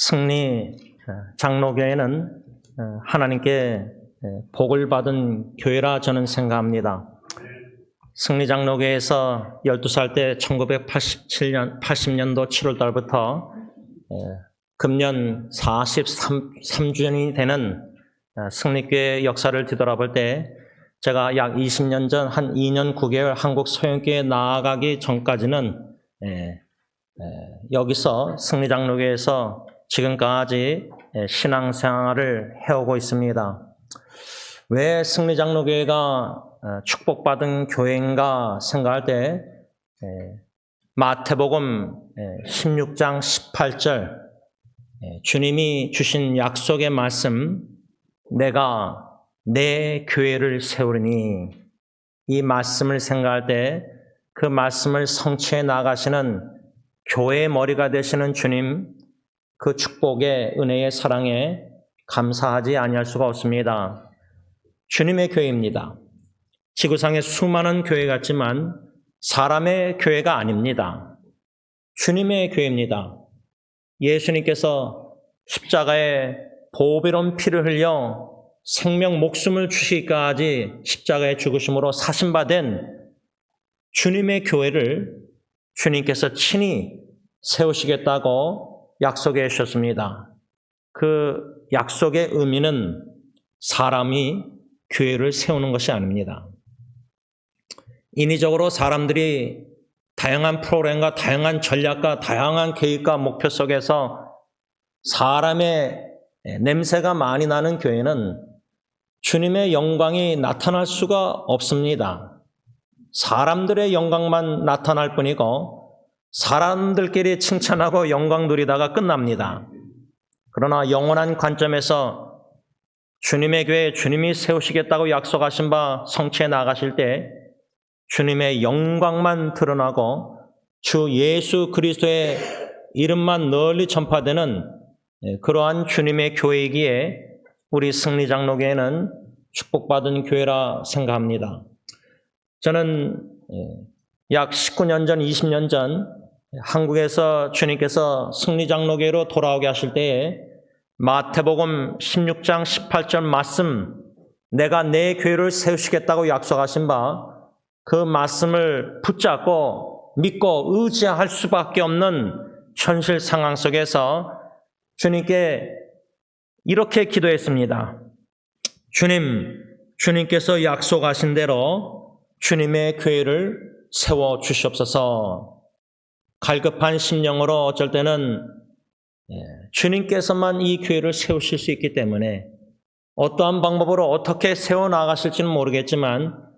승리 장로교회는 하나님께 복을 받은 교회라 저는 생각합니다. 승리 장로교회에서 12살 때 80년도 7월 달부터 금년 43주년이 되는 승리교회 역사를 뒤돌아볼 때 제가 약 20년 전 한 2년 9개월 한국 소형교회에 나아가기 전까지는 여기서 승리장로교회에서 지금까지 신앙생활을 해오고 있습니다. 왜 승리장로교회가 축복받은 교회인가 생각할 때 마태복음 16장 18절 주님이 주신 약속의 말씀, 내가 내 교회를 세우리니, 이 말씀을 생각할 때 그 말씀을 성취해 나가시는 교회의 머리가 되시는 주님, 그 축복의 은혜의 사랑에 감사하지 아니할 수가 없습니다. 주님의 교회입니다. 지구상에 수많은 교회가 있지만 사람의 교회가 아닙니다. 주님의 교회입니다. 예수님께서 십자가에 보배로운 피를 흘려 생명 목숨을 주시기까지 십자가에 죽으심으로 사신받은 주님의 교회를 주님께서 친히 세우시겠다고 약속해 주셨습니다. 그 약속의 의미는 사람이 교회를 세우는 것이 아닙니다. 인위적으로 사람들이 다양한 프로그램과 다양한 전략과 다양한 계획과 목표 속에서 사람의 냄새가 많이 나는 교회는 주님의 영광이 나타날 수가 없습니다. 사람들의 영광만 나타날 뿐이고 사람들끼리 칭찬하고 영광 누리다가 끝납니다. 그러나 영원한 관점에서 주님의 교회, 주님이 세우시겠다고 약속하신 바 성취해 나가실 때 주님의 영광만 드러나고 주 예수 그리스도의 이름만 널리 전파되는 그러한 주님의 교회이기에 우리 승리장로교회는 축복받은 교회라 생각합니다. 저는 약 19년 전, 20년 전 한국에서 주님께서 승리장로교회로 돌아오게 하실 때에 마태복음 16장 18절 말씀, 내가 내 교회를 세우시겠다고 약속하신 바 그 말씀을 붙잡고 믿고 의지할 수밖에 없는 현실 상황 속에서 주님께 이렇게 기도했습니다. 주님께서 약속하신 대로 주님의 교회를 세워 주시옵소서. 갈급한 심령으로 어쩔 때는 주님께서만 이 교회를 세우실 수 있기 때문에 어떠한 방법으로 어떻게 세워나가실지는 모르겠지만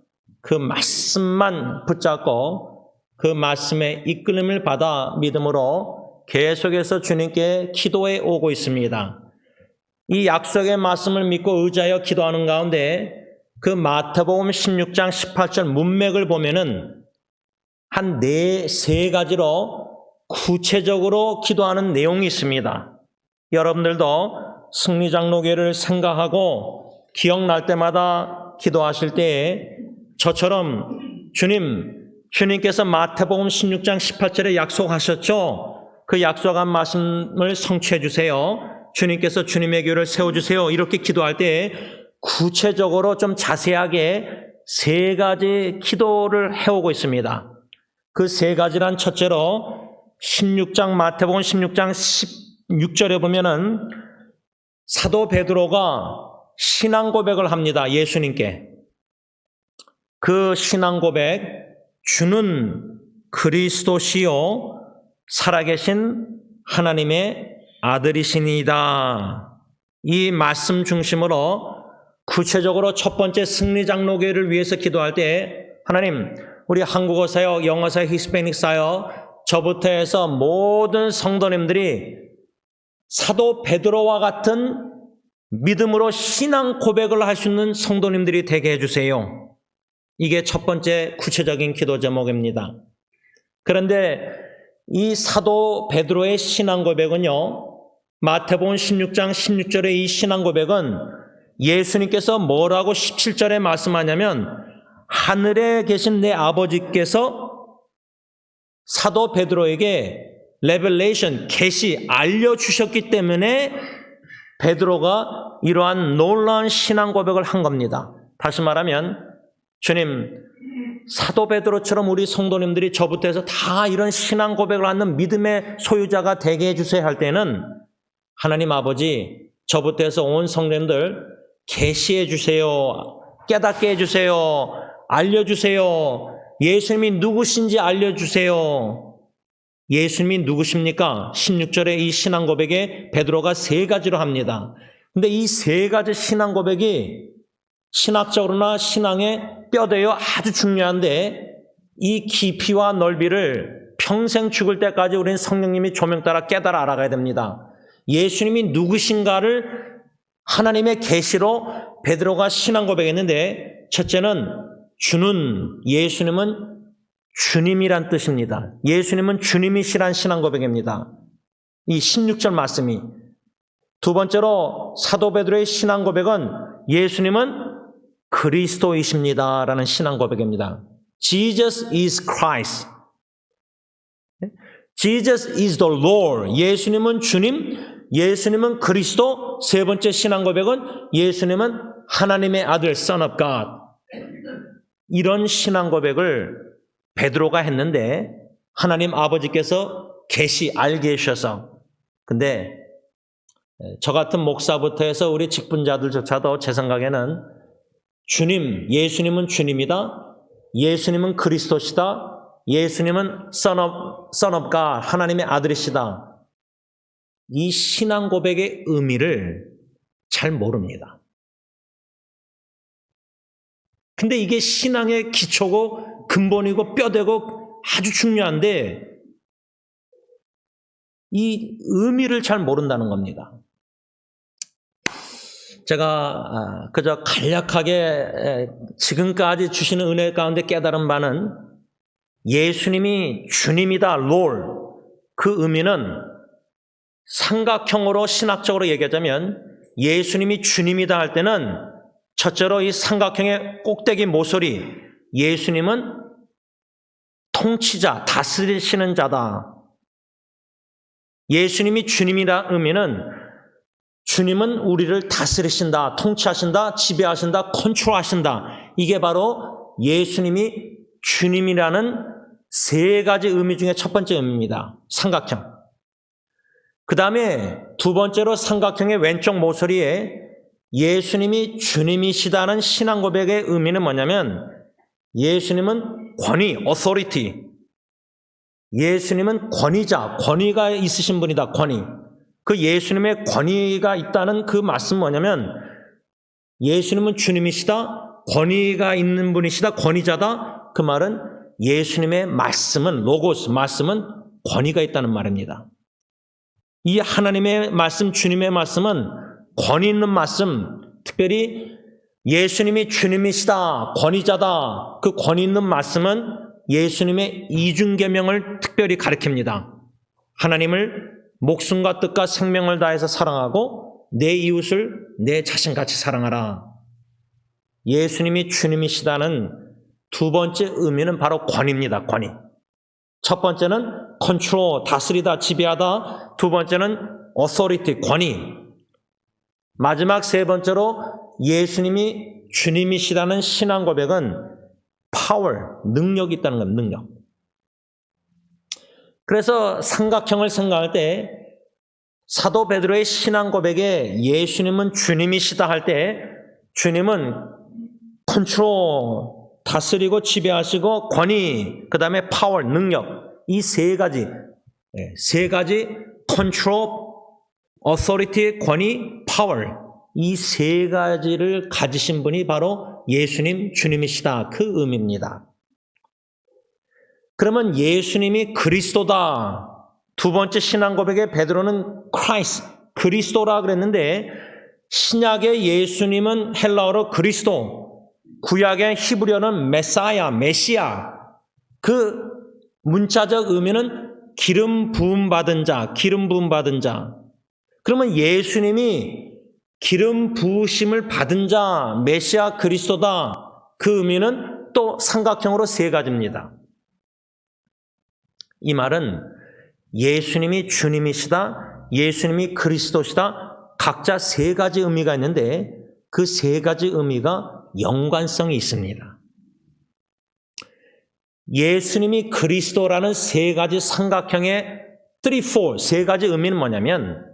그 말씀만 붙잡고 그 말씀의 이끌림을 받아 믿음으로 계속해서 주님께 기도해 오고 있습니다. 이 약속의 말씀을 믿고 의지하여 기도하는 가운데 그 마태복음 16장 18절 문맥을 보면은 한 세 가지로 구체적으로 기도하는 내용이 있습니다. 여러분들도 승리장로교회를 생각하고 기억날 때마다 기도하실 때에 저처럼 주님께서 마태복음 16장 18절에 약속하셨죠? 그 약속한 말씀을 성취해 주세요. 주님께서 주님의 교회를 세워주세요. 이렇게 기도할 때 구체적으로 좀 자세하게 세 가지 기도를 해오고 있습니다. 그 세 가지란 첫째로 마태복음 16장 16절에 보면은 사도 베드로가 신앙 고백을 합니다. 예수님께. 그 신앙 고백, 주는 그리스도시요 살아계신 하나님의 아들이시니이다. 이 말씀 중심으로 구체적으로 첫 번째 승리장로교회를 위해서 기도할 때 하나님, 우리 한국어 사역, 영어 사역, 히스패닉 사역 저부터 해서 모든 성도님들이 사도 베드로와 같은 믿음으로 신앙 고백을 할 수 있는 성도님들이 되게 해주세요. 이게 첫 번째 구체적인 기도 제목입니다. 그런데 이 사도 베드로의 신앙 고백은요, 마태복음 16장 16절의 이 신앙 고백은 예수님께서 뭐라고 17절에 말씀하냐면 하늘에 계신 내 아버지께서 사도 베드로에게 레벨레이션, 계시, 알려주셨기 때문에 베드로가 이러한 놀라운 신앙 고백을 한 겁니다. 다시 말하면 주님, 사도 베드로처럼 우리 성도님들이 저부터 해서 다 이런 신앙 고백을 하는 믿음의 소유자가 되게 해주세요 할 때는 하나님 아버지, 저부터 해서 온 성도님들 계시해 주세요. 깨닫게 해주세요. 알려주세요. 예수님이 누구신지 알려주세요. 예수님이 누구십니까? 16절에 이 신앙 고백에 베드로가 3가지로 합니다. 근데 이 3가지 신앙 고백이 신학적으로나 신앙의 뼈대요 아주 중요한데 이 깊이와 넓이를 평생 죽을 때까지 우리는 성령님이 조명 따라 깨달아 알아가야 됩니다. 예수님이 누구신가를 하나님의 계시로 베드로가 신앙 고백했는데 첫째는 주는, 예수님은 주님이란 뜻입니다. 예수님은 주님이시란 신앙 고백입니다. 이 16절 말씀이. 두 번째로 사도 베드로의 신앙 고백은 예수님은 그리스도이십니다 라는 신앙 고백입니다. Jesus is Christ. Jesus is the Lord. 예수님은 주님, 예수님은 그리스도. 세 번째 신앙 고백은 예수님은 하나님의 아들, Son of God. 이런 신앙 고백을 베드로가 했는데 하나님 아버지께서 알게 해주셔서, 근데 저 같은 목사부터 해서 우리 직분자들조차도 제 생각에는 주님, 예수님은 주님이다, 예수님은 그리스도시다, 예수님은 Son of God, 하나님의 아들이시다, 이 신앙 고백의 의미를 잘 모릅니다. 근데 이게 신앙의 기초고 근본이고 뼈대고 아주 중요한데 이 의미를 잘 모른다는 겁니다. 제가 그저 간략하게 지금까지 주시는 은혜 가운데 깨달은 바는 예수님이 주님이다, Lord. 그 의미는 삼각형으로 신학적으로 얘기하자면 예수님이 주님이다 할 때는 첫째로 이 삼각형의 꼭대기 모서리, 예수님은 통치자, 다스리시는 자다. 예수님이 주님이라 의미는 주님은 우리를 다스리신다, 통치하신다, 지배하신다, 컨트롤하신다. 이게 바로 예수님이 주님이라는 3가지 의미 중에 첫 번째 의미입니다. 삼각형. 그 다음에 두 번째로 삼각형의 왼쪽 모서리에 예수님이 주님이시다는 신앙 고백의 의미는 뭐냐면 예수님은 권위, authority. 예수님은 권위자, 권위가 있으신 분이다, 권위. 그 예수님의 권위가 있다는 그 말씀은 뭐냐면 예수님은 주님이시다, 권위가 있는 분이시다, 권위자다. 그 말은 예수님의 말씀은, 로고스, 말씀은 권위가 있다는 말입니다. 이 하나님의 말씀, 주님의 말씀은 권위 있는 말씀, 특별히 예수님이 주님이시다, 권위자다. 그 권위 있는 말씀은 예수님의 이중계명을 특별히 가리킵니다. 하나님을 목숨과 뜻과 생명을 다해서 사랑하고 내 이웃을 내 자신같이 사랑하라. 예수님이 주님이시다는 두 번째 의미는 바로 권위입니다. 권위. 첫 번째는 컨트롤, 다스리다, 지배하다. 두 번째는 authority, 권위. 마지막 세 번째로 예수님이 주님이시다는 신앙 고백은 power, 능력이 있다는 겁니다. 능력. 그래서 삼각형을 생각할 때 사도 베드로의 신앙 고백에 예수님은 주님이시다 할 때 주님은 컨트롤, 다스리고 지배하시고 권위, 그 다음에 파워, 능력, 이 3가지 컨트롤, authority, 권위, 파워, 이 3가지를 가지신 분이 바로 예수님, 주님이시다. 그 의미입니다. 그러면 예수님이 그리스도다. 두 번째 신앙 고백에 베드로는 Christ, 그리스도라 그랬는데 신약의 예수님은 헬라어로 그리스도, 구약의 히브리어는 메사야, 메시아. 그 문자적 의미는 기름 부음 받은 자, 기름 부음 받은 자. 그러면 예수님이 기름 부으심을 받은 자, 메시아 그리스도다. 그 의미는 또 삼각형으로 3가지입니다. 이 말은 예수님이 주님이시다, 예수님이 그리스도시다, 각자 세 가지 의미가 있는데 그 세 가지 의미가 연관성이 있습니다. 예수님이 그리스도라는 세 가지 삼각형의 세 가지 의미는 뭐냐면,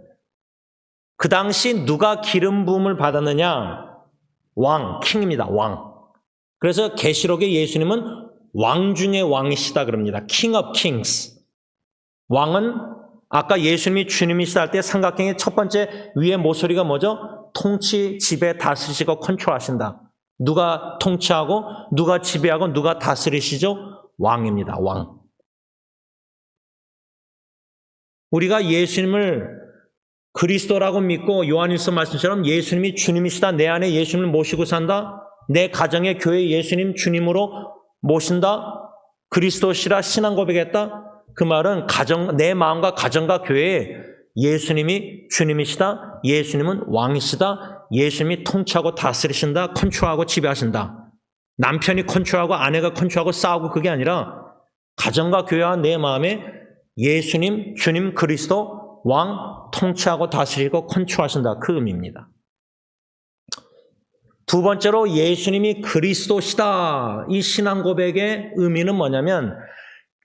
그 당시 누가 기름 부음을 받았느냐? 왕, 킹입니다. 왕. 그래서 계시록에 예수님은 왕 중의 왕이시다 그럽니다. King of Kings. 왕은 아까 예수님이 주님이시다 할 때 삼각형의 첫 번째 위에 모서리가 뭐죠? 통치, 지배, 다스리시고 컨트롤하신다. 누가 통치하고 누가 지배하고 누가 다스리시죠? 왕입니다. 왕. 우리가 예수님을 그리스도라고 믿고 요한일서 말씀처럼 예수님이 주님이시다, 내 안에 예수님을 모시고 산다, 내 가정의 교회 예수님 주님으로 모신다, 그리스도시라 신앙 고백했다, 그 말은 내 마음과 가정과 교회에 예수님이 주님이시다, 예수님은 왕이시다, 예수님이 통치하고 다스리신다, 컨트롤하고 지배하신다. 남편이 컨트롤하고 아내가 컨트롤하고 싸우고 그게 아니라 가정과 교회와 내 마음에 예수님, 주님, 그리스도, 왕, 통치하고 다스리고 컨트롤하신다. 그 의미입니다. 두 번째로 예수님이 그리스도시다. 이 신앙 고백의 의미는 뭐냐면,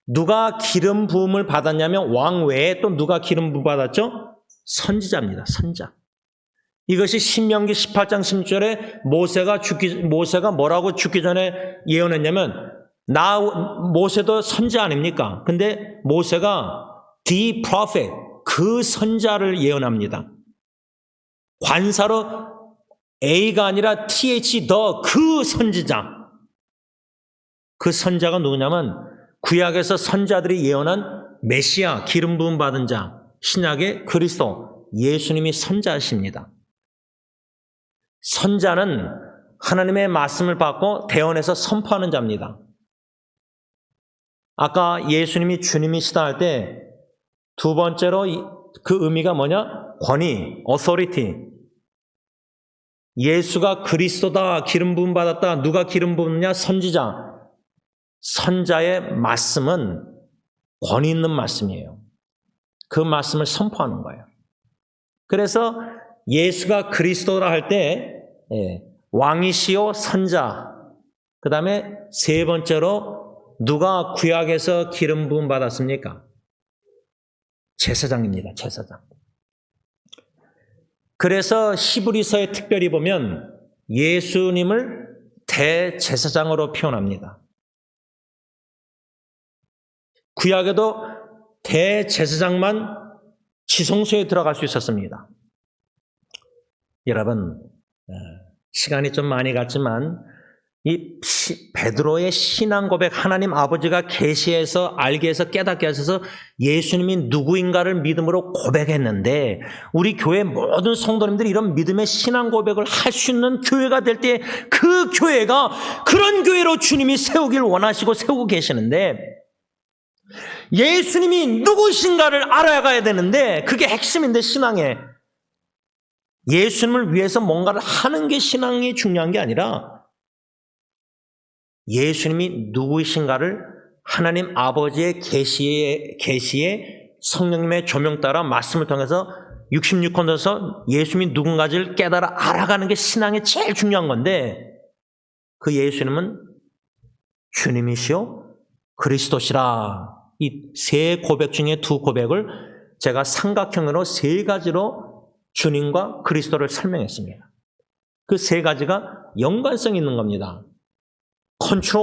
누가 기름 부음을 받았냐면 왕 외에 또 누가 기름 부음 받았죠? 선지자입니다. 선지자. 이것이 신명기 18장 10절에 모세가 뭐라고 죽기 전에 예언했냐면, 모세도 선지자 아닙니까? 근데 모세가 the prophet, 그 선자를 예언합니다. 관사로 A가 아니라 TH 그 선지자. 그 선자가 누구냐면 구약에서 선자들이 예언한 메시아, 기름 부음 받은 자, 신약의 그리스도, 예수님이 선자이십니다. 선자는 하나님의 말씀을 받고 대언해서 선포하는 자입니다. 아까 예수님이 주님이시다 할 때 두 번째로 그 의미가 뭐냐? 권위, authority. 예수가 그리스도다, 기름 부음 받았다. 누가 기름 부음느냐? 선지자. 선자의 말씀은 권위 있는 말씀이에요. 그 말씀을 선포하는 거예요. 그래서 예수가 그리스도라 할 때 왕이시요 선자. 그 다음에 세 번째로 누가 구약에서 기름 부음 받았습니까? 제사장입니다. 제사장. 그래서 히브리서에 특별히 보면 예수님을 대제사장으로 표현합니다. 구약에도 대제사장만 지성소에 들어갈 수 있었습니다. 여러분, 시간이 좀 많이 갔지만 이 베드로의 신앙 고백, 하나님 아버지가 계시해서 알게 해서 깨닫게 하셔서 예수님이 누구인가를 믿음으로 고백했는데, 우리 교회 모든 성도님들이 이런 믿음의 신앙 고백을 할 수 있는 교회가 될 때 그 교회가 그런 교회로 주님이 세우길 원하시고 세우고 계시는데, 예수님이 누구신가를 알아가야 되는데, 그게 핵심인데 신앙에 예수님을 위해서 뭔가를 하는 게 신앙이 중요한 게 아니라 예수님이 누구이신가를 하나님 아버지의 계시에 성령님의 조명 따라 말씀을 통해서 66권에서 예수님이 누군가를 깨달아 알아가는 게 신앙이 제일 중요한 건데, 그 예수님은 주님이시오 그리스도시라. 이 세 고백 중에 두 고백을 제가 삼각형으로 세 가지로 주님과 그리스도를 설명했습니다. 그 세 가지가 연관성이 있는 겁니다. 컨트롤,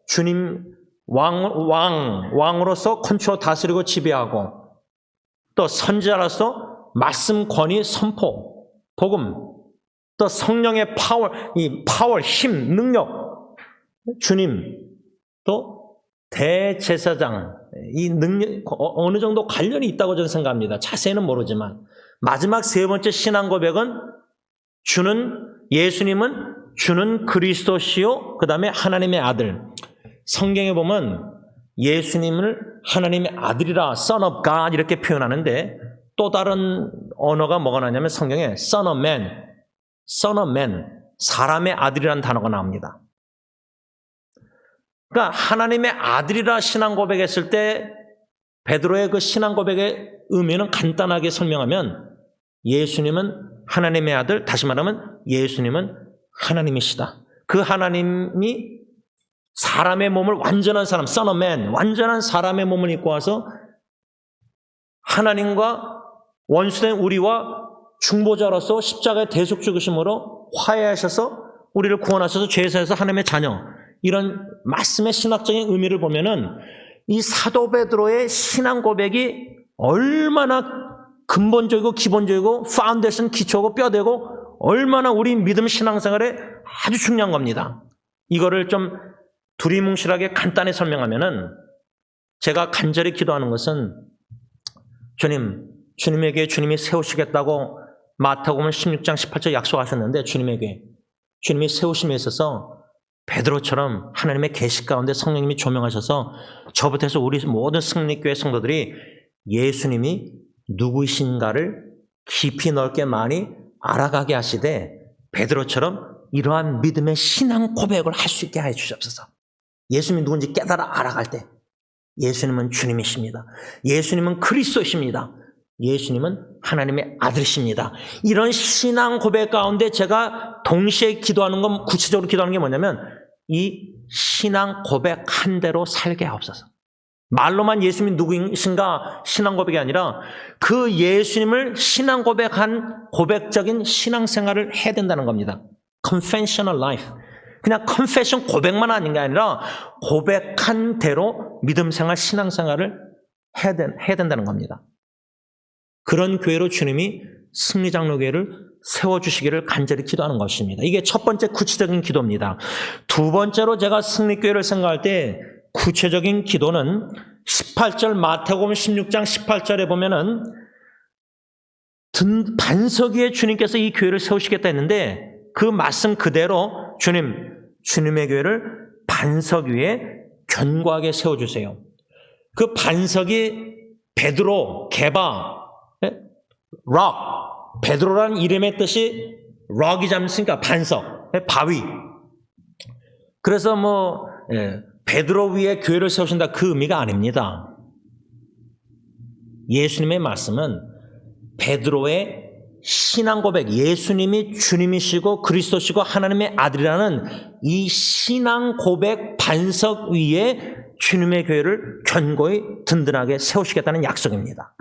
주님 왕으로서 컨트롤 다스리고 지배하고, 또 선지자로서 말씀 권위 선포, 복음, 또 성령의 파워, 힘, 능력, 주님, 또 대제사장, 이 능력 어느 정도 관련이 있다고 저는 생각합니다. 자세히는 모르지만 마지막 세 번째 신앙 고백은 예수님은 주는 그리스도시요, 그 다음에 하나님의 아들. 성경에 보면 예수님을 하나님의 아들이라, Son of God 이렇게 표현하는데, 또 다른 언어가 뭐가 나냐면 성경에 Son of Man, 사람의 아들이라는 단어가 나옵니다. 그러니까 하나님의 아들이라 신앙 고백했을 때 베드로의 그 신앙 고백의 의미는 간단하게 설명하면 예수님은 하나님의 아들, 다시 말하면 예수님은 하나님이시다. 그 하나님이 사람의 몸을 완전한 사람, Son of Man, 완전한 사람의 몸을 입고 와서 하나님과 원수된 우리와 중보자로서 십자가의 대속 죽으심으로 화해하셔서 우리를 구원하셔서 죄에서 하나님의 자녀, 이런 말씀의 신학적인 의미를 보면은 이 사도 베드로의 신앙 고백이 얼마나 근본적이고 기본적이고 파운데이션 기초고 뼈대고 얼마나 우리 믿음 신앙생활에 아주 중요한 겁니다. 이거를 좀 두리뭉실하게 간단히 설명하면은 제가 간절히 기도하는 것은 주님에게 주님이 세우시겠다고 마태복음 16장 18절 약속하셨는데 주님이 세우심에 있어서 베드로처럼 하나님의 계시 가운데 성령님이 조명하셔서 저부터 해서 우리 모든 승리교회 성도들이 예수님이 누구이신가를 깊이 넓게 많이 알아가게 하시되 베드로처럼 이러한 믿음의 신앙 고백을 할 수 있게 하여 주시옵소서. 예수님이 누군지 깨달아 알아갈 때 예수님은 주님이십니다. 예수님은 그리스도이십니다. 예수님은 하나님의 아들이십니다. 이런 신앙 고백 가운데 제가 동시에 기도하는 건, 구체적으로 기도하는 게 뭐냐면 이 신앙 고백 한 대로 살게 하옵소서. 말로만 예수님이 누구이신가 신앙 고백이 아니라 그 예수님을 신앙 고백한 고백적인 신앙생활을 해야 된다는 겁니다. Confessional life. 그냥 confession 고백만 하는 게 아니라 고백한 대로 믿음생활 신앙생활을 해야 된다는 겁니다. 그런 교회로 주님이 승리장로교회를 세워주시기를 간절히 기도하는 것입니다. 이게 첫 번째 구체적인 기도입니다. 두 번째로 제가 승리교회를 생각할 때 구체적인 기도는 18절 마태복음 16장 18절에 보면은 반석 위에 주님께서 이 교회를 세우시겠다 했는데 그 말씀 그대로 주님의 교회를 반석 위에 견고하게 세워주세요. 그 반석이 베드로, 게바, 록, 베드로라는 이름의 뜻이 록이지 않습니까? 반석, 바위. 그래서 베드로 위에 교회를 세우신다 그 의미가 아닙니다. 예수님의 말씀은 베드로의 신앙 고백, 예수님이 주님이시고 그리스도시고 하나님의 아들이라는 이 신앙 고백 반석 위에 주님의 교회를 견고히 든든하게 세우시겠다는 약속입니다.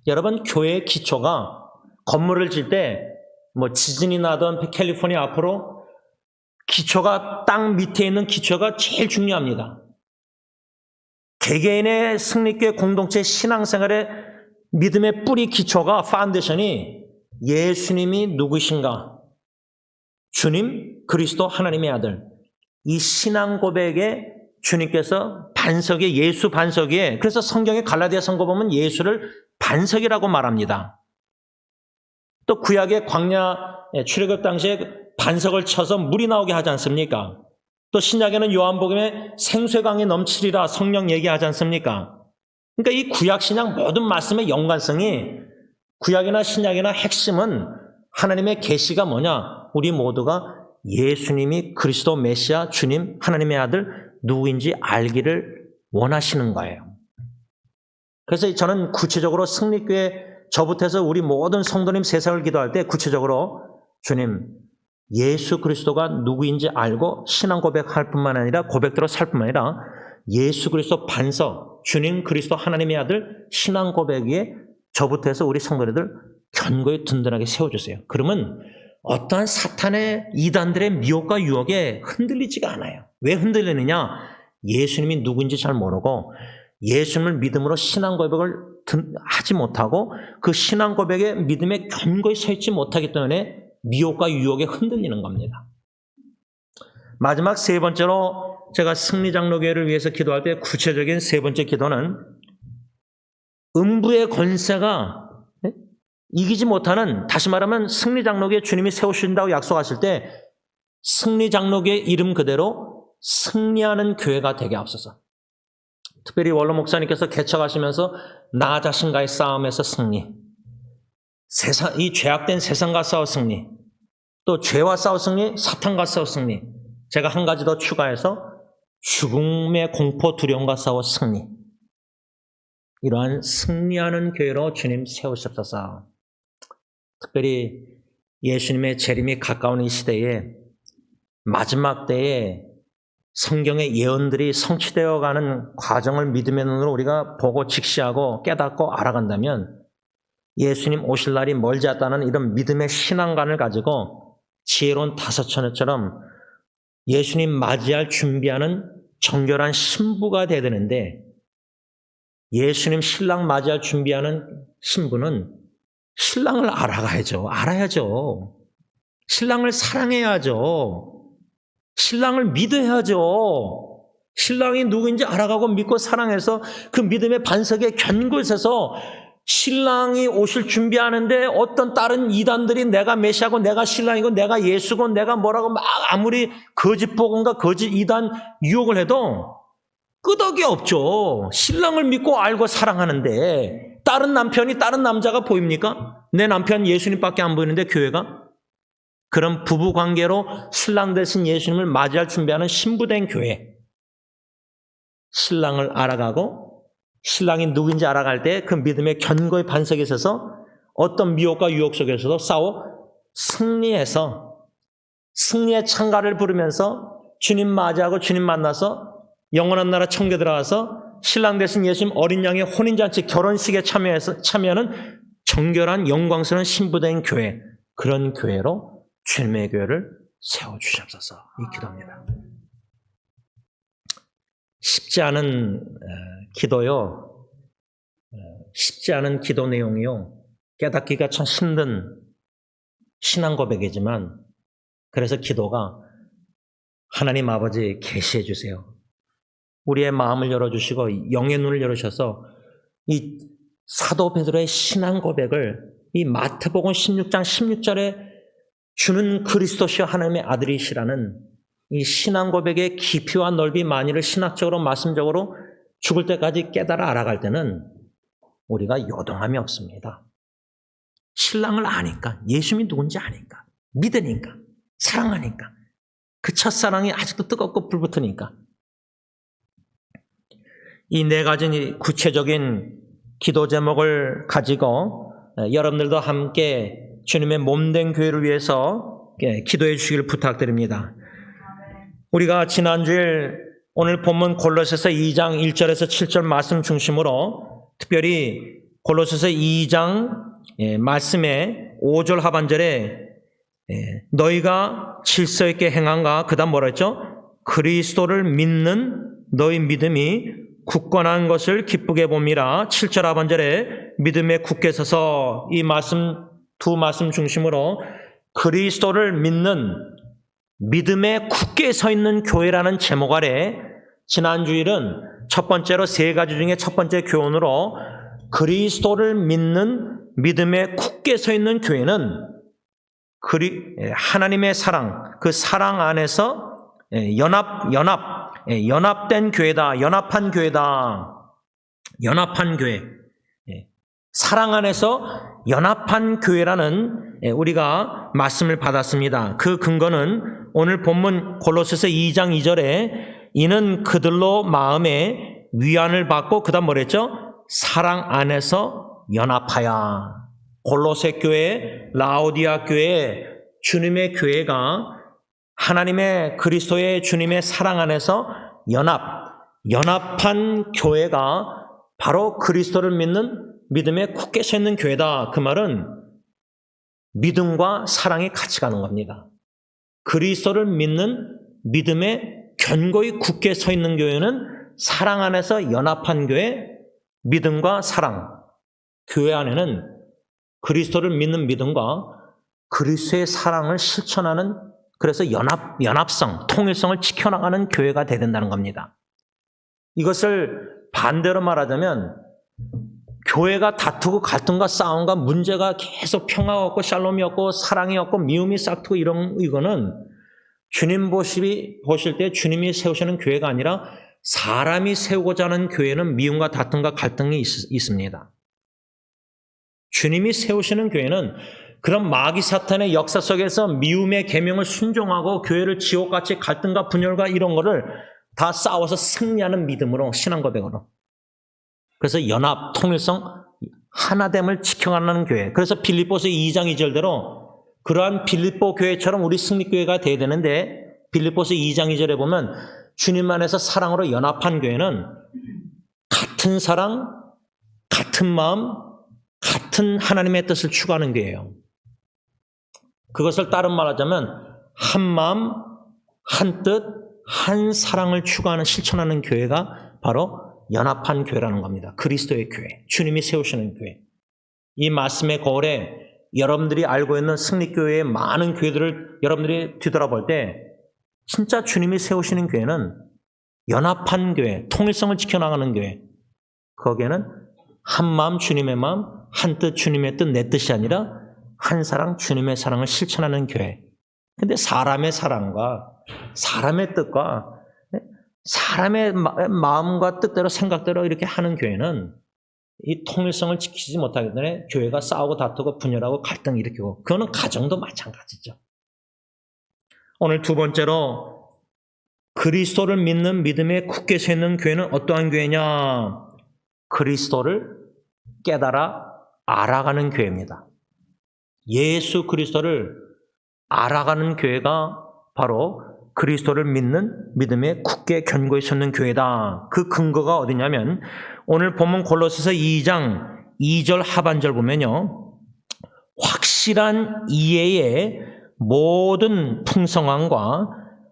여러분, 교회의 기초가 건물을 질 때 지진이 나던 캘리포니아 앞으로 기초가 땅 밑에 있는 기초가 제일 중요합니다. 개개인의 승리교회 공동체 신앙생활의 믿음의 뿌리 기초가 파운데이션이 예수님이 누구신가? 주님, 그리스도, 하나님의 아들. 이 신앙 고백에 주님께서 반석에 예수 반석에 그래서 성경의 갈라디아 성서 보면 예수를 반석이라고 말합니다. 또 구약의 광야 출애굽 당시에 반석을 쳐서 물이 나오게 하지 않습니까? 또 신약에는 요한복음에 생수강이 넘치리라 성령 얘기하지 않습니까? 그러니까 이 구약 신약 모든 말씀의 연관성이 구약이나 신약이나 핵심은 하나님의 계시가 뭐냐? 우리 모두가 예수님이 그리스도 메시아 주님 하나님의 아들 누구인지 알기를 원하시는 거예요. 그래서 저는 구체적으로 승리교회 저부터 해서 우리 모든 성도님 세상을 기도할 때 구체적으로 주님 예수 그리스도가 누구인지 알고 신앙 고백할 뿐만 아니라 고백대로 살 뿐만 아니라 예수 그리스도 반석 주님 그리스도 하나님의 아들 신앙 고백 위에 저부터 해서 우리 성도들 견고히 든든하게 세워주세요. 그러면 어떠한 사탄의 이단들의 미혹과 유혹에 흔들리지가 않아요. 왜 흔들리느냐? 예수님이 누구인지 잘 모르고 예수님을 믿음으로 신앙 고백을 하지 못하고 그 신앙 고백에 믿음에 견고히 서 있지 못하기 때문에 미혹과 유혹에 흔들리는 겁니다. 마지막 세 번째로 제가 승리장로교회를 위해서 기도할 때 구체적인 세 번째 기도는 음부의 권세가 이기지 못하는, 다시 말하면 승리장로교회 주님이 세우신다고 약속하실 때 승리장로교회 이름 그대로 승리하는 교회가 되게 하옵소서. 특별히 원로 목사님께서 개척하시면서 나 자신과의 싸움에서 승리, 이 죄악된 세상과 싸워 승리, 또 죄와 싸워 승리, 사탄과 싸워 승리, 제가 한 가지 더 추가해서 죽음의 공포 두려움과 싸워 승리. 이러한 승리하는 교회로 주님 세우시옵소서. 특별히 예수님의 재림이 가까운 이 시대에 마지막 때에 성경의 예언들이 성취되어가는 과정을 믿음의 눈으로 우리가 보고 직시하고 깨닫고 알아간다면 예수님 오실 날이 멀지 않다는 이런 믿음의 신앙관을 가지고 지혜로운 다섯 처녀처럼 예수님 맞이할 준비하는 정결한 신부가 되어야 되는데, 예수님 신랑 맞이할 준비하는 신부는 신랑을 알아야죠. 신랑을 사랑해야죠. 신랑을 믿어야죠. 신랑이 누구인지 알아가고 믿고 사랑해서 그 믿음의 반석에 견고히 서서 신랑이 오실 준비하는데 어떤 다른 이단들이 내가 메시아고 내가 신랑이고 내가 예수고 내가 뭐라고 막 아무리 거짓 복음과 거짓 이단 유혹을 해도 끄덕이 없죠. 신랑을 믿고 알고 사랑하는데 다른 남편이 다른 남자가 보입니까? 내 남편 예수님밖에 안 보이는데 교회가? 그런 부부관계로 신랑 대신 예수님을 맞이할 준비하는 신부된 교회. 신랑을 알아가고 신랑이 누구인지 알아갈 때 그 믿음의 견고히 반석에 서서 어떤 미혹과 유혹 속에서도 싸워 승리해서 승리의 창가를 부르면서 주님 맞이하고 주님 만나서 영원한 나라 천국에 들어가서 신랑 대신 예수님 어린 양의 혼인잔치 결혼식에 참여하는 정결한 영광스러운 신부된 교회, 그런 교회로 주님의 교회를 세워주시옵소서. 이 기도입니다. 쉽지 않은 기도요. 쉽지 않은 기도 내용이요. 깨닫기가 참 힘든 신앙 고백이지만, 그래서 기도가 하나님 아버지 계시해 주세요. 우리의 마음을 열어주시고 영의 눈을 열으셔서 이 사도 베드로의 신앙 고백을 이 마태복음 16장 16절에 주는 그리스도시여 하나님의 아들이시라는 이 신앙 고백의 깊이와 넓이 많이를 신학적으로 말씀적으로 죽을 때까지 깨달아 알아갈 때는 우리가 요동함이 없습니다. 신랑을 아니까, 예수님이 누군지 아니까, 믿으니까, 사랑하니까, 그 첫사랑이 아직도 뜨겁고 불붙으니까. 이 네 가지 구체적인 기도 제목을 가지고 여러분들도 함께 주님의 몸된 교회를 위해서 기도해 주시기를 부탁드립니다. 우리가 지난주에 오늘 본문 골로새서 2장 1절에서 7절 말씀 중심으로 특별히 골로새서 2장 말씀의 5절 하반절에 너희가 질서 있게 행한가, 그 다음 뭐라 했죠? 그리스도를 믿는 너희 믿음이 굳건한 것을 기쁘게 봅니다. 7절 하반절에 믿음에 굳게 서서, 이 말씀 두 말씀 중심으로 그리스도를 믿는 믿음에 굳게 서 있는 교회라는 제목 아래 지난주일은 첫 번째로 세 가지 중에 첫 번째 교훈으로 그리스도를 믿는 믿음에 굳게 서 있는 교회는 하나님의 사랑, 그 사랑 안에서 연합된 교회다. 연합한 교회다. 연합한 교회. 사랑 안에서 연합한 교회라는 우리가 말씀을 받았습니다. 그 근거는 오늘 본문 골로새서 2장 2절에 이는 그들로 마음에 위안을 받고, 그 다음 뭐랬죠? 사랑 안에서 연합하여. 골로새 교회, 라오디아 교회, 주님의 교회가 하나님의 그리스도의 주님의 사랑 안에서 연합한 교회가 바로 그리스도를 믿는 믿음에 굳게 서 있는 교회다. 그 말은 믿음과 사랑이 같이 가는 겁니다. 그리스도를 믿는 믿음에 견고히 굳게 서 있는 교회는 사랑 안에서 연합한 교회, 믿음과 사랑. 교회 안에는 그리스도를 믿는 믿음과 그리스도의 사랑을 실천하는, 그래서 연합성, 통일성을 지켜나가는 교회가 되야 된다는 겁니다. 이것을 반대로 말하자면 교회가 다투고 갈등과 싸움과 문제가 계속 평화가 없고 샬롬이 없고 사랑이 없고 미움이 싹트고 이거는 주님 보실 때 주님이 세우시는 교회가 아니라 사람이 세우고자 하는 교회는 미움과 다툼과 갈등이 있습니다. 주님이 세우시는 교회는 그런 마귀 사탄의 역사 속에서 미움의 계명을 순종하고 교회를 지옥같이 갈등과 분열과 이런 거를 다 싸워서 승리하는 믿음으로, 신앙 고백으로. 그래서 연합, 통일성, 하나됨을 지켜가는 교회. 그래서 빌립보서 2장 2절대로 그러한 빌립보 교회처럼 우리 승리교회가 돼야 되는데 빌립보서 2장 2절에 보면 주님 안에서 사랑으로 연합한 교회는 같은 사랑, 같은 마음, 같은 하나님의 뜻을 추구하는 교회예요. 그것을 다른 말하자면 한 마음, 한 뜻, 한 사랑을 추구하는 실천하는 교회가 바로 연합한 교회라는 겁니다. 그리스도의 교회, 주님이 세우시는 교회. 이 말씀의 거울에 여러분들이 알고 있는 승리교회의 많은 교회들을 여러분들이 뒤돌아볼 때 진짜 주님이 세우시는 교회는 연합한 교회, 통일성을 지켜나가는 교회. 거기에는 한 마음 주님의 마음, 한 뜻 주님의 뜻, 내 뜻이 아니라 한 사랑 주님의 사랑을 실천하는 교회. 근데 사람의 사랑과 사람의 뜻과 사람의 마음과 뜻대로 생각대로 이렇게 하는 교회는 이 통일성을 지키지 못하기 때문에 교회가 싸우고 다투고 분열하고 갈등 일으키고 그거는 가정도 마찬가지죠. 오늘 두 번째로 그리스도를 믿는 믿음에 굳게 서 있는 교회는 어떠한 교회냐? 그리스도를 깨달아 알아가는 교회입니다. 예수 그리스도를 알아가는 교회가 바로 그리스도를 믿는 믿음에 굳게 견고히 섰는 교회다. 그 근거가 어디냐면 오늘 본문 골로새서 2장 2절 하반절 보면요. 확실한 이해의 모든 풍성함과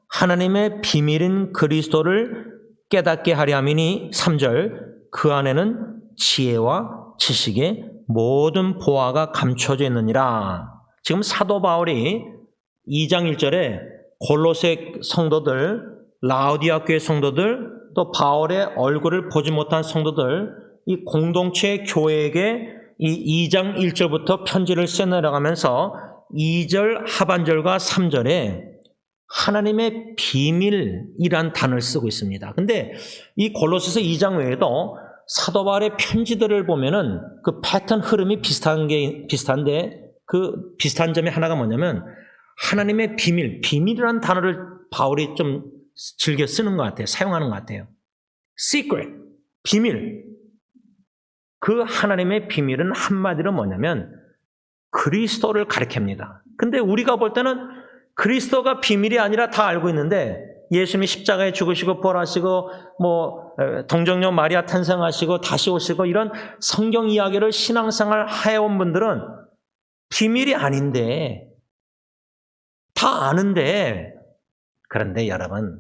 하나님의 비밀인 그리스도를 깨닫게 하려 함이니 3절 그 안에는 지혜와 지식의 모든 보화가 감춰져 있느니라. 지금 사도 바울이 2장 1절에 골로새 성도들, 라오디아 교회 성도들, 또 바울의 얼굴을 보지 못한 성도들, 이 공동체 교회에게 이 2장 1절부터 편지를 써내려가면서 2절 하반절과 3절에 하나님의 비밀이란 단어를 쓰고 있습니다. 근데 이 골로새서 2장 외에도 사도 바울의 편지들을 보면은 그 패턴 흐름이 비슷한데 그 비슷한 점이 하나가 뭐냐면 하나님의 비밀이라는 단어를 바울이 좀 즐겨 쓰는 것 같아요. 사용하는 것 같아요. secret, 비밀. 그 하나님의 비밀은 한마디로 뭐냐면 그리스도를 가리킵니다. 근데 우리가 볼 때는 그리스도가 비밀이 아니라 다 알고 있는데 예수님이 십자가에 죽으시고 부활하시고 동정녀 마리아 탄생하시고 다시 오시고 이런 성경 이야기를 신앙생활 해온 분들은 비밀이 아닌데 다 아는데 그런데 여러분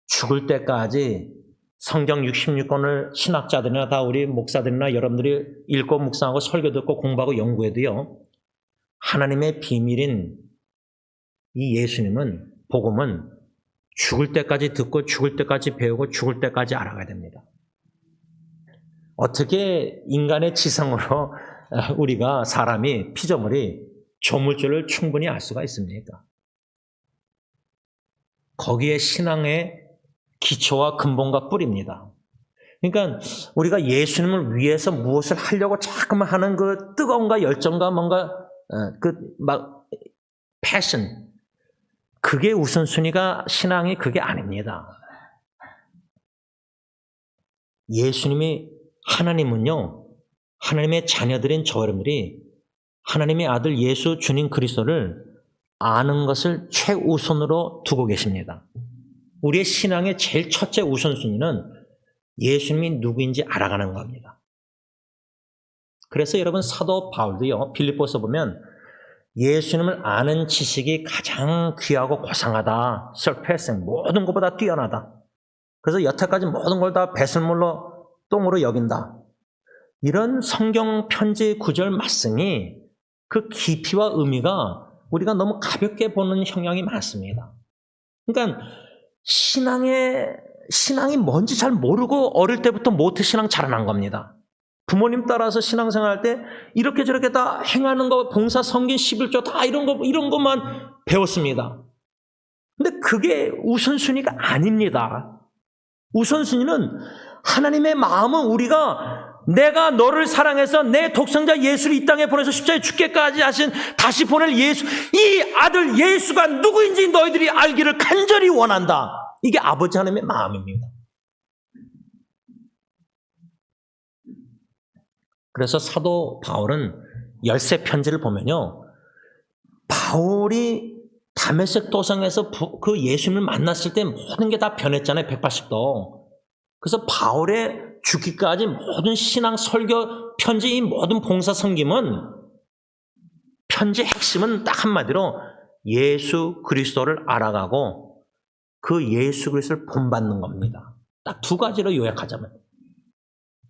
죽을 때까지 성경 66권을 신학자들이나 다 우리 목사들이나 여러분들이 읽고 묵상하고 설교 듣고 공부하고 연구해도요 하나님의 비밀인 이 예수님은 복음은 죽을 때까지 듣고 죽을 때까지 배우고 죽을 때까지 알아가야 됩니다. 어떻게 인간의 지성으로 우리가 사람이 피조물이 조물주를 충분히 알 수가 있습니까? 거기에 신앙의 기초와 근본과 뿌리입니다. 그러니까 우리가 예수님을 위해서 무엇을 하려고 자꾸만 하는 그 뜨거움과 열정과 뭔가 패션 그게 우선순위가 신앙이 그게 아닙니다. 예수님이 하나님은요 하나님의 자녀들인 저 여러분들이 하나님의 아들 예수 주님 그리스도를 아는 것을 최우선으로 두고 계십니다. 우리의 신앙의 제일 첫째 우선순위는 예수님이 누구인지 알아가는 겁니다. 그래서 여러분 사도 바울도요 빌립보서 보면 예수님을 아는 지식이 가장 귀하고 고상하다. surpassing, 모든 것보다 뛰어나다. 그래서 여태까지 모든 걸 다 배설물로 똥으로 여긴다. 이런 성경 편지 구절 말씀이 그 깊이와 의미가 우리가 너무 가볍게 보는 경향이 많습니다. 그러니까 신앙이 뭔지 잘 모르고 어릴 때부터 모태신앙 자라난 겁니다. 부모님 따라서 신앙생활 할 때 이렇게 저렇게 다 행하는 거, 봉사, 성긴, 11조 다 이런 것만 배웠습니다. 근데 그게 우선순위가 아닙니다. 우선순위는 하나님의 마음은 우리가 내가 너를 사랑해서 내 독생자 예수를 이 땅에 보내서 십자가에 죽게까지 하신 다시 보낼 예수, 이 아들 예수가 누구인지 너희들이 알기를 간절히 원한다. 이게 아버지 하나님의 마음입니다. 그래서 사도 바울은 열세 편지를 보면요. 바울이 다메섹 도상에서 그 예수님을 만났을 때 모든 게 다 변했잖아요. 180도. 그래서 바울의 죽기까지 모든 신앙 설교 편지 이 모든 봉사 섬김은 편지의 핵심은 딱 한마디로 예수 그리스도를 알아가고 그 예수 그리스도를 본받는 겁니다. 딱 두 가지로 요약하자면,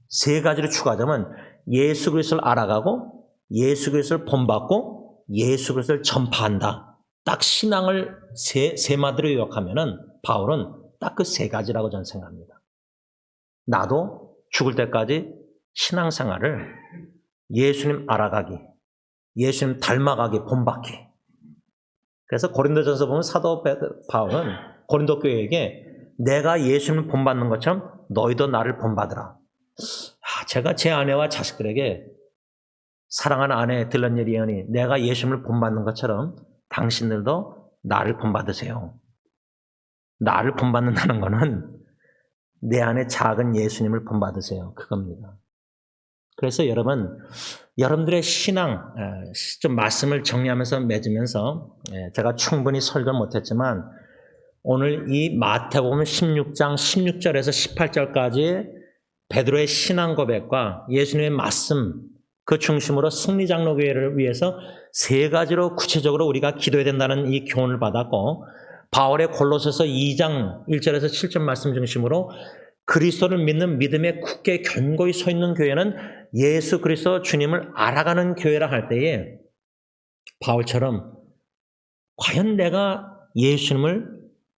세 가지로 추가하자면 예수 그리스도를 알아가고 예수 그리스도를 본받고 예수 그리스도를 전파한다. 딱 신앙을 세 마디로 요약하면은 바울은 딱 그 세 가지라고 저는 생각합니다. 나도 죽을 때까지 신앙생활을 예수님 알아가기, 예수님 닮아가기, 본받기. 그래서 고린도전서 보면 사도 바울은 고린도 교회에게 내가 예수님을 본받는 것처럼 너희도 나를 본받으라. 제가 제 아내와 자식들에게 사랑하는 아내 들런 예언이 내가 예수님을 본받는 것처럼 당신들도 나를 본받으세요. 나를 본받는다는 것은 내 안에 작은 예수님을 본받으세요. 그겁니다. 그래서 여러분들의 신앙, 좀 말씀을 정리하면서 맺으면서 제가 충분히 설교를 못했지만 오늘 이 마태복음 16장 16절에서 18절까지 베드로의 신앙 고백과 예수님의 말씀 그 중심으로 승리장로교회를 위해서 세 가지로 구체적으로 우리가 기도해야 된다는 이 교훈을 받았고 바울의 골로새서 2장 1절에서 7절 말씀 중심으로 그리스도를 믿는 믿음에 굳게 견고히 서 있는 교회는 예수 그리스도 주님을 알아가는 교회라 할 때에 바울처럼 과연 내가 예수님을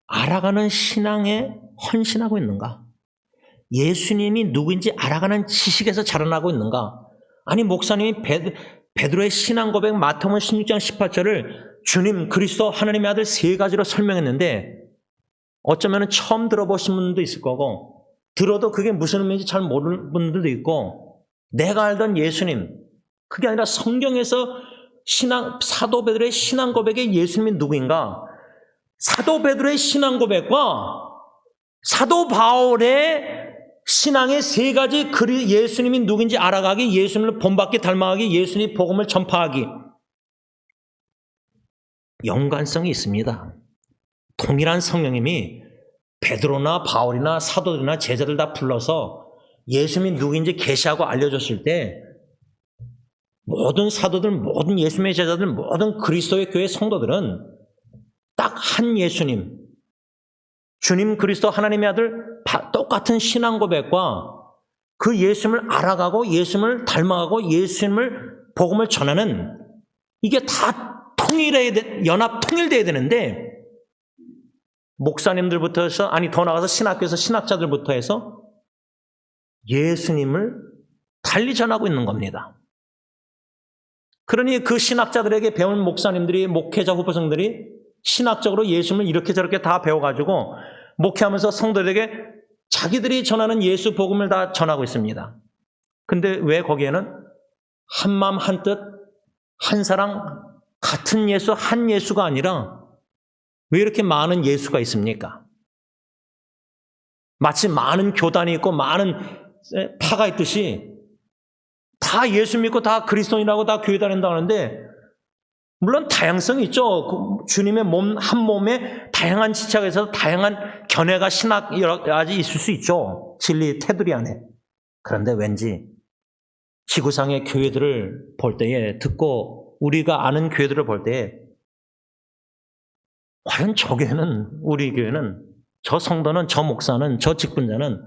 알아가는 신앙에 헌신하고 있는가? 예수님이 누구인지 알아가는 지식에서 자라나고 있는가? 아니 목사님이 베드로의 신앙 고백 마태복음 16장 18절을 주님 그리스도 하나님의 아들 세 가지로 설명했는데 어쩌면 처음 들어보신 분도 있을 거고 들어도 그게 무슨 의미인지 잘 모르는 분들도 있고 내가 알던 예수님 그게 아니라 성경에서 사도 베드로의 신앙 고백의 예수님이 누구인가? 사도 베드로의 신앙 고백과 사도 바울의 신앙의 세 가지 예수님이 누구인지 알아가기, 예수님을 본받기, 닮아가기, 예수님의 복음을 전파하기. 연관성이 있습니다. 동일한 성령님이 베드로나 바울이나 사도들이나 제자들 다 불러서 예수님이 누구인지 계시하고 알려줬을 때 모든 사도들, 모든 예수님의 제자들, 모든 그리스도의 교회 성도들은 딱 한 예수님, 주님 그리스도 하나님의 아들 똑같은 신앙 고백과 그 예수님을 알아가고 예수님을 닮아가고 예수님을 복음을 전하는 이게 다 통일돼야 되는데 목사님들부터 해서 아니 더 나가서 신학교에서 신학자들부터 해서 예수님을 달리 전하고 있는 겁니다. 그러니 그 신학자들에게 배운 목사님들이 목회자 후보생들이 신학적으로 예수님을 이렇게 저렇게 다 배워가지고 목회하면서 성도들에게 자기들이 전하는 예수 복음을 다 전하고 있습니다. 근데 왜 거기에는 한 마음 한 뜻, 한 사랑, 같은 예수, 한 예수가 아니라 왜 이렇게 많은 예수가 있습니까? 마치 많은 교단이 있고 많은 파가 있듯이 다 예수 믿고 다 그리스도인이라고 다 교회 다닌다고 하는데 물론 다양성이 있죠. 주님의 한 몸에 다양한 지체에서 다양한 견해가 신학 여러 가지 있을 수 있죠. 진리 테두리 안에. 그런데 왠지 지구상의 교회들을 볼 때에 듣고 우리가 아는 교회들을 볼 때에 과연 저 교회는 우리 교회는 저 성도는 저 목사는 저 직분자는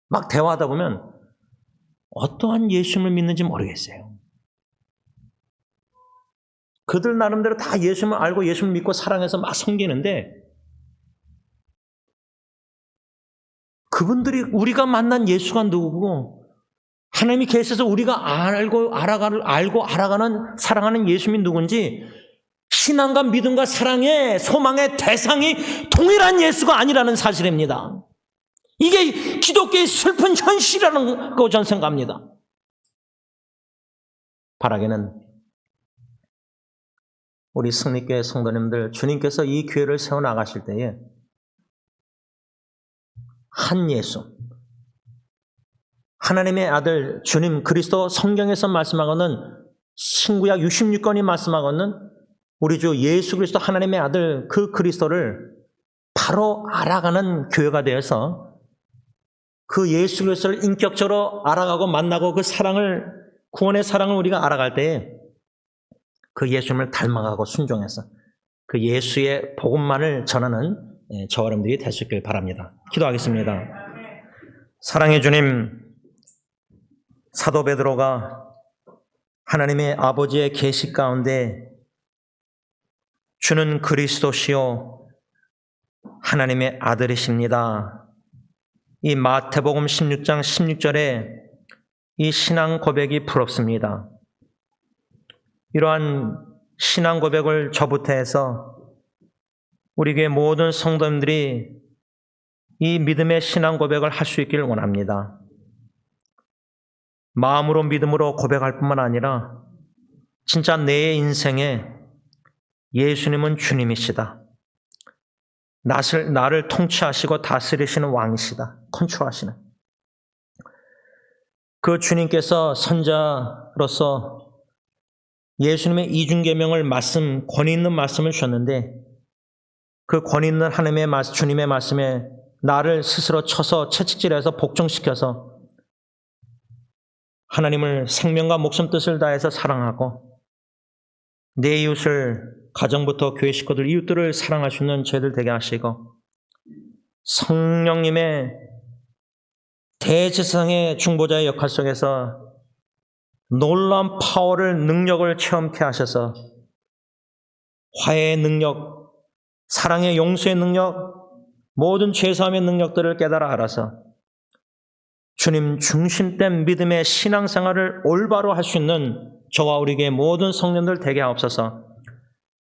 막 대화하다 보면 어떠한 예수님을 믿는지 모르겠어요. 그들 나름대로 다 예수님을 알고 예수님을 믿고 사랑해서 막 섬기는데 그분들이 우리가 만난 예수가 누구고 하나님이 계셔서 우리가 알고 알아가는 사랑하는 예수님이 누군지 신앙과 믿음과 사랑의 소망의 대상이 동일한 예수가 아니라는 사실입니다. 이게 기독교의 슬픈 현실이라는 거 저는 생각합니다. 바라기는 우리 승리교회 성도님들 주님께서 이 교회를 세워나가실 때에 한 예수, 하나님의 아들 주님 그리스도 성경에서 말씀하고는 신구약 66권이 말씀하고는 우리 주 예수 그리스도 하나님의 아들 그 그리스도를 바로 알아가는 교회가 되어서 그 예수 그리스도를 인격적으로 알아가고 만나고 그 사랑을 구원의 사랑을 우리가 알아갈 때에 그 예수님을 닮아가고 순종해서 그 예수의 복음만을 전하는 저와 여러분들이 될 수 있길 바랍니다. 기도하겠습니다. 사랑의 주님, 사도 베드로가 하나님의 아버지의 계시 가운데 주는 그리스도시요 하나님의 아들이십니다. 이 마태복음 16장 16절에 이 신앙 고백이 부럽습니다. 이러한 신앙 고백을 저부터 해서 우리 교회 모든 성도님들이 이 믿음의 신앙 고백을 할 수 있기를 원합니다. 마음으로 믿음으로 고백할 뿐만 아니라 진짜 내 인생에 예수님은 주님이시다. 나를 통치하시고 다스리시는 왕이시다. 컨트롤하시는. 그 주님께서 선자로서 예수님의 이중계명을 권위 있는 말씀을 주셨는데 그 권위 있는 주님의 말씀에 나를 스스로 쳐서 채찍질해서 복종시켜서 하나님을 생명과 목숨 뜻을 다해서 사랑하고 내 이웃을 가정부터 교회 식구들 이웃들을 사랑할 수 있는 죄들 되게 하시고 성령님의 대제사장의 중보자의 역할 속에서 놀라운 파워를 능력을 체험케 하셔서 화해의 능력, 사랑의 용서의 능력, 모든 죄사함의 능력들을 깨달아 알아서 주님 중심된 믿음의 신앙생활을 올바로 할 수 있는 저와 우리에게 모든 성령들 되게 하옵소서.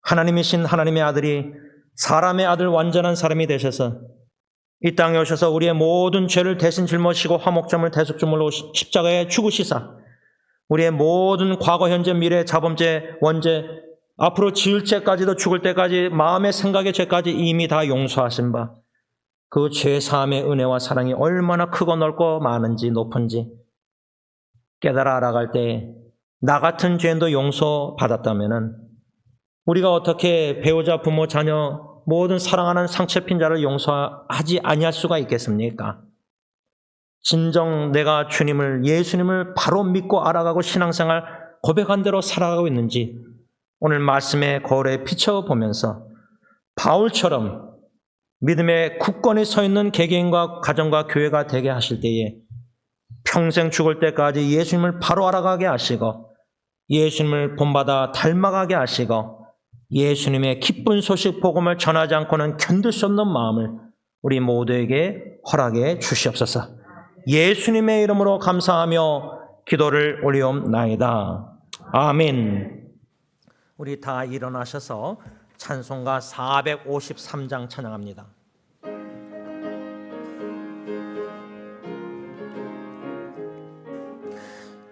하나님이신 하나님의 아들이 사람의 아들 완전한 사람이 되셔서 이 땅에 오셔서 우리의 모든 죄를 대신 짊어지시고 화목점을 대속주물로 십자가에 죽으시사 우리의 모든 과거, 현재, 미래, 자범죄, 원죄, 앞으로 지을 죄까지도 죽을 때까지 마음의 생각의 죄까지 이미 다 용서하신 바 그 죄사함의 은혜와 사랑이 얼마나 크고 넓고 많은지 높은지 깨달아 알아갈 때 나 같은 죄인도 용서받았다면 우리가 어떻게 배우자, 부모, 자녀 모든 사랑하는 상처핀 자를 용서하지 아니할 수가 있겠습니까? 진정 내가 주님을 예수님을 바로 믿고 알아가고 신앙생활 고백한 대로 살아가고 있는지 오늘 말씀의 거울에 비춰보면서 바울처럼 믿음의 굳건히 서 있는 개개인과 가정과 교회가 되게 하실 때에 평생 죽을 때까지 예수님을 바로 알아가게 하시고 예수님을 본받아 닮아가게 하시고 예수님의 기쁜 소식 복음을 전하지 않고는 견딜 수 없는 마음을 우리 모두에게 허락해 주시옵소서. 예수님의 이름으로 감사하며 기도를 올리옵나이다. 아멘. 우리 다 일어나셔서 찬송가 453장 찬양합니다.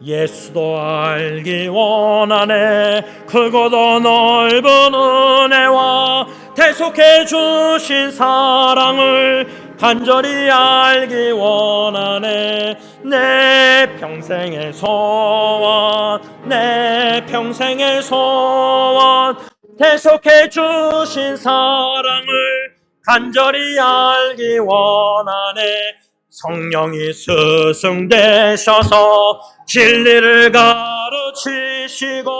예수도 알기 원하네 크고도 넓은 은혜와 대속해 주신 사랑을 간절히 알기 원하네. 내 평생의 소원, 내 평생의 소원, 대속해 주신 사랑을 간절히 알기 원하네. 성령이 스승되셔서 진리를 가르치시고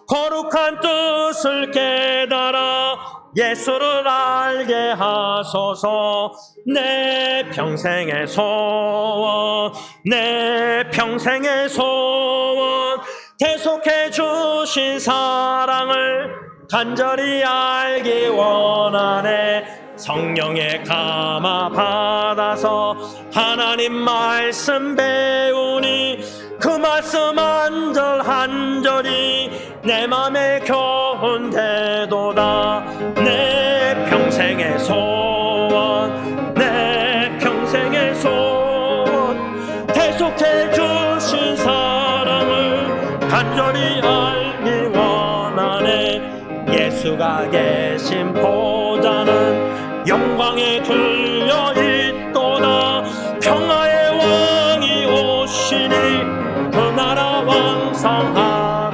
거룩한 뜻을 깨달아 예수를 알게 하소서. 내 평생의 소원, 내 평생의 소원, 대속해 주신 사랑을 간절히 알기 원하네. 성령의 감화 받아서 하나님 말씀 배우니 그 말씀 한 절 한 절이 내 맘에 교훈되도다. 내 평생의 소원, 내 평생의 소원, 대속해 주신 사랑을 간절히 알기 원하네. 예수가 계신 보좌는 영광에 들려 있도다. 평화의 왕이 오시 주시니 그 나라 왕성하도다.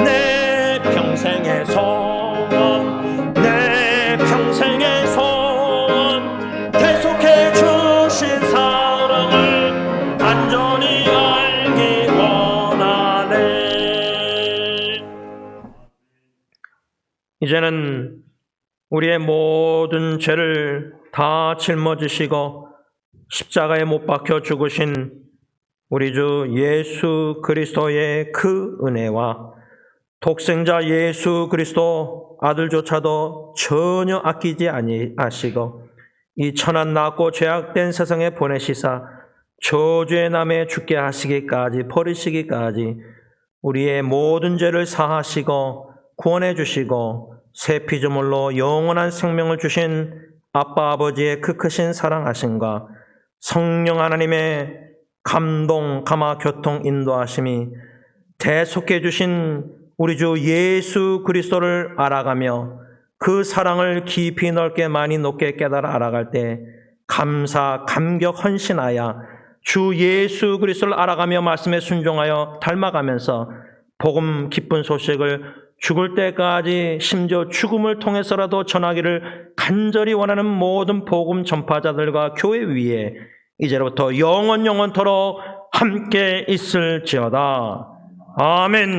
내 평생의 소원, 내 평생의 소원, 계속해 주신 사랑을 간절히 알기 원하네. 이제는 우리의 모든 죄를 다 짊어지시고 십자가에 못 박혀 죽으신 우리 주 예수 그리스도의 그 은혜와 독생자 예수 그리스도 아들조차도 전혀 아끼지 아니하시고 이 천한 낮고 죄악된 세상에 보내시사 저주의 남에 죽게 하시기까지 버리시기까지 우리의 모든 죄를 사하시고 구원해 주시고 새 피조물로 영원한 생명을 주신 아빠 아버지의 그 크신 사랑하심과 성령 하나님의 감동, 감화, 교통, 인도하심이 대속해 주신 우리 주 예수 그리스도를 알아가며 그 사랑을 깊이 넓게 많이 높게 깨달아 알아갈 때 감사, 감격, 헌신하여 주 예수 그리스도를 알아가며 말씀에 순종하여 닮아가면서 복음 기쁜 소식을 죽을 때까지 심지어 죽음을 통해서라도 전하기를 간절히 원하는 모든 복음 전파자들과 교회 위에 이제로부터 영원토록 함께 있을지어다. 아멘.